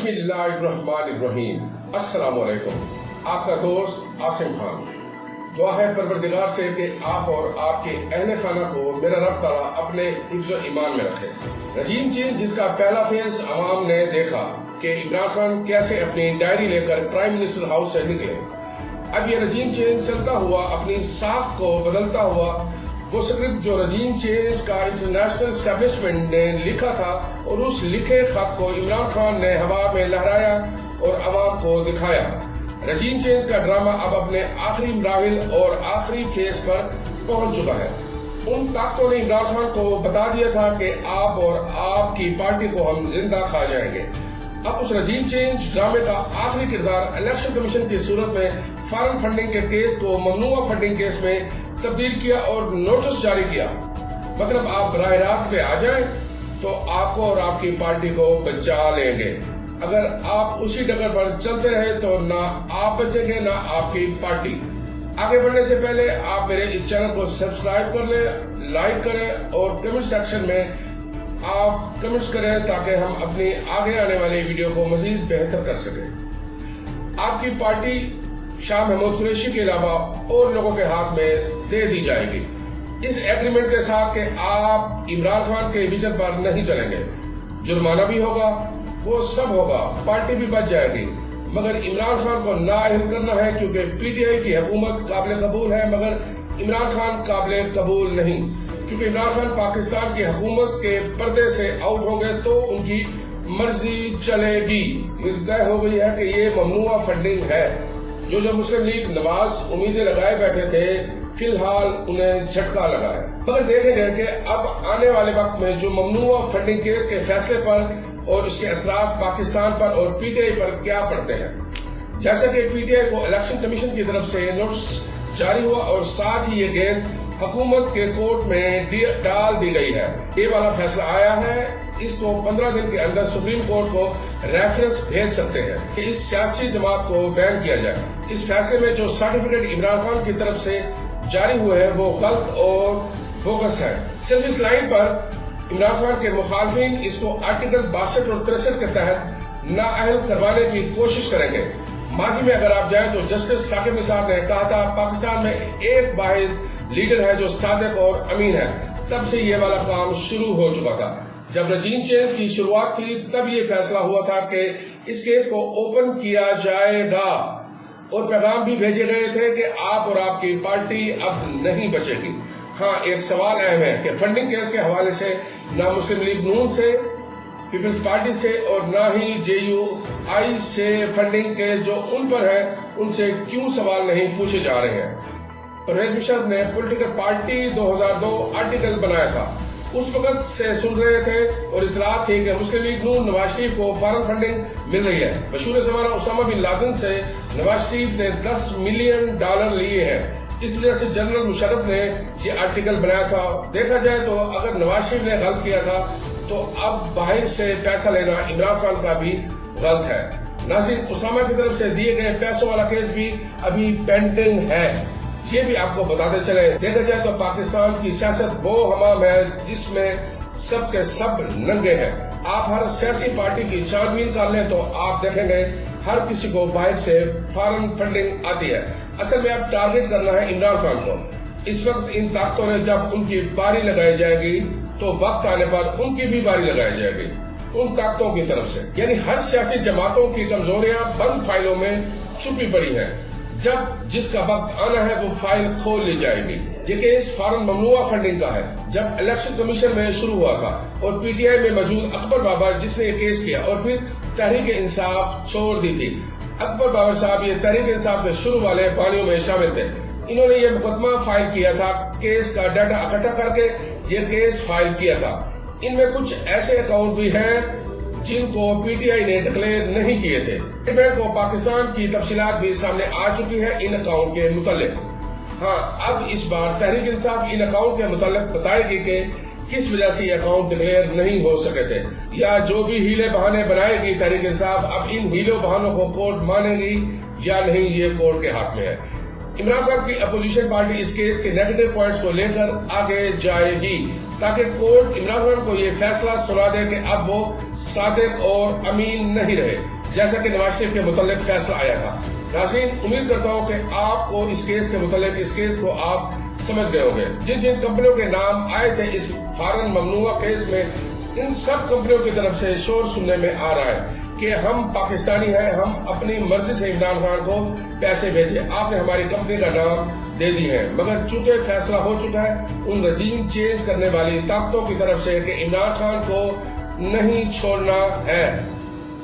बिस्मिल्लाहिर्रहमानिर्रहीम। अस्सलाम वालेकुम। आपका दोस्त आसिम खान। दुआ है परवरदिगार से कि आप और आपके अहले खाना को मेरा रब ताला अपने हिफ्ज़ ईमान में रखे। रजीम चेंज जिसका पहला फेज अवाम ने देखा कि इमरान खान कैसे अपनी डायरी लेकर प्राइम मिनिस्टर हाउस से निकले। अब ये रजीम चेंज चलता हुआ अपनी साख को बदलता हुआ वो स्क्रिप्ट जो रजीम चेंज का इंटरनेशनल एस्टेब्लिशमेंट ने लिखा था और उस लिखे खत को इमरान खान ने हवा में लहराया और अवाम को दिखाया। रजीम चेंज का ड्रामा अब अपने आखिरी मराहिल और आखिरी फेज पर पहुंच चुका है। उन ताकतों ने इमरान खान को बता दिया था कि आप और आपकी पार्टी को हम जिंदा खा जाएंगे। अब उस रजीम चेंज ड्रामे का आखिरी किरदार इलेक्शन कमीशन की सूरत में फॉरेन फंडिंग के केस को ममनुआ फंडिंग केस में तब्दील किया और नोटिस जारी किया। मतलब आप बराह रास्त पे आ जाएं तो आपको और आपकी पार्टी को बचा लेंगे। अगर आप उसी डगर पर चलते रहे तो ना आप बचेंगे ना आपकी पार्टी। आगे बढ़ने से पहले आप मेरे इस चैनल को सब्सक्राइब कर लें, लाइक करें और कमेंट सेक्शन में आप कमेंट्स करें ताकि हम अपनी आगे आने वाली वीडियो को मजीद बेहतर कर सकें। आपकी पार्टी शाह महमूद कुरैशी के अलावा और लोगों के हाथ में दे दी जाएगी, इस एग्रीमेंट के साथ कि आप इमरान खान के विजन पर नहीं चलेंगे। जुर्माना भी होगा, वो सब होगा, पार्टी भी बच जाएगी, मगर इमरान खान को नाअहल करना है क्योंकि पीटीआई की हुकूमत काबिल कबूल है मगर इमरान खान काबिल कबूल नहीं। क्योंकि इमरान खान पाकिस्तान की हुकूमत के पर्दे से आउट होंगे तो उनकी मर्जी चलेगी। तय हो गई है कि ये ममनुआ फंडिंग है। जो मुस्लिम लीग नवाज उम्मीदें लगाए बैठे थे, फिलहाल उन्हें झटका लगा है। मगर देखेंगे कि अब आने वाले वक्त में जो ममनुआ फंडिंग केस के फैसले पर और उसके असरात पाकिस्तान पर और पीटीआई पर क्या पड़ते हैं। जैसा कि पीटीआई को इलेक्शन कमीशन की तरफ से नोटिस जारी हुआ और साथ ही ये गेंद हुकूमत के कोर्ट में डाल दी गई है। ये वाला फैसला आया है, इसको 15 दिन के अंदर सुप्रीम कोर्ट को रेफरेंस भेज सकते हैं कि इस सियासी जमात को बैन किया जाए। इस फैसले में जो सर्टिफिकेट इमरान खान की तरफ से जारी हुए हैं वो गलत और बोगस है। सिर्फ इस लाइन पर इमरान खान के मुखालफिन इसको आर्टिकल 62 और 63 के तहत नाअहल करवाने की कोशिश करेंगे। माजी में अगर आप जाएं तो जस्टिस साकिब निसार ने कहा था पाकिस्तान में एक वाहिद लीडर है जो सादिक और अमीन है। तब से ये वाला काम शुरू हो चुका था। जब रजीम चेंज की शुरुआत थी तब ये फैसला हुआ था कि इस केस को ओपन किया जाएगा और पैगाम भी भेजे गए थे कि आप और आपकी पार्टी अब नहीं बचेगी। हाँ, एक सवाल अहम है कि फंडिंग केस के हवाले से ना मुस्लिम लीग नून से, पीपल्स पार्टी से और ना ही JUI से फंडिंग के जो उन पर है उनसे क्यों सवाल नहीं पूछे जा रहे हैं। परवेज मुशर्रफ ने पॉलिटिकल पार्टी 2002 आर्टिकल बनाया था, उस वक्त से सुन रहे थे और इतलात थी कि मुस्लिम लीग नून नवाज शरीफ को फॉरेन फंडिंग मिल रही है। मशहूर ज़माना उसामा बिन लादेन से नवाज शरीफ ने $10 मिलियन लिए हैं। इस वजह से जनरल मुशर्रफ ने ये आर्टिकल बनाया था। देखा जाए तो अगर नवाज शरीफ ने गलत किया था तो अब बाहर से पैसा लेना इमरान खान का भी गलत है। नाज़रीन, उसामा की तरफ से दिए गए पैसों वाला केस भी अभी पेंडिंग है, ये भी आपको बताते चले। देखा जाए तो पाकिस्तान की सियासत वो हमाम है जिसमें सब के सब नंगे हैं। आप हर सियासी पार्टी की छानबीन कर लें तो आप देखेंगे हर किसी को बाहर से फॉरेन फंडिंग आती है। असल में अब टारगेट करना है इमरान खान को। इस वक्त इन ताकतों ने जब उनकी बारी लगाई जाएगी तो वक्त आने पर उनकी भी बारी लगाई जाएगी उन ताकतों की तरफ से। यानी हर सियासी जमातों की कमजोरियां बंद फाइलों में छुपी पड़ी हैं। जब जिसका वक्त आना है वो फाइल खोल ली जाएगी। ये केस फॉरेन ममनुआ फंडिंग का है। जब इलेक्शन कमीशन में शुरू हुआ था और पीटीआई में मौजूद अकबर बाबर जिसने ये केस किया और फिर तहरीक इंसाफ छोड़ दी थी। अकबर बाबर साहब ये तहरीक इंसाफ के शुरू वाले बानियों में शामिल थे। इन्होंने ये मुकदमा फाइल किया था, केस का डाटा इकट्ठा करके ये केस फाइल किया था। इनमें कुछ ऐसे अकाउंट भी हैं जिनको पीटीआई ने डिक्लेयर नहीं किए थे। बैंक को पाकिस्तान की तफसीलात भी सामने आ चुकी है इन अकाउंट के मुतालिक। हाँ, अब इस बार तहरीक इंसाफ इन अकाउंट के मुतालिक बताएगी कि किस वजह से ये अकाउंट डिक्लेयर नहीं हो सके थे या जो भी हीले बहाने बनाएगी तहरीक इंसाफ अब इन हीलों बहानों को कोर्ट मानेगी या नहीं, ये कोर्ट के हाथ में है। इमरान खान की अपोजिशन पार्टी इस केस के नेगेटिव पॉइंट्स को लेकर आगे जाएगी تاکہ کورٹ عمران خان کو یہ فیصلہ سنا دے کہ اب وہ صادق اور امین نہیں رہے، جیسا کہ نواز شریف کے متعلق فیصلہ آیا تھا۔ ناظرین، امید کرتا ہوں کہ آپ کو اس کیس کے متعلق اس کیس کو آپ سمجھ گئے ہوں گے۔ جن جن کمپنیوں کے نام آئے تھے اس فارن ممنوعہ کیس میں، ان سب کمپنیوں کی طرف سے شور سننے میں آ رہا ہے کہ ہم پاکستانی ہیں، ہم اپنی مرضی سے عمران خان کو پیسے بھیجے، آپ نے ہماری کمپنی کا نام دے دی ہے۔ مگر چونکہ فیصلہ ہو چکا ہے ان رجیم چینج کرنے والی طاقتوں کی طرف سے کہ عمران خان کو نہیں چھوڑنا ہے۔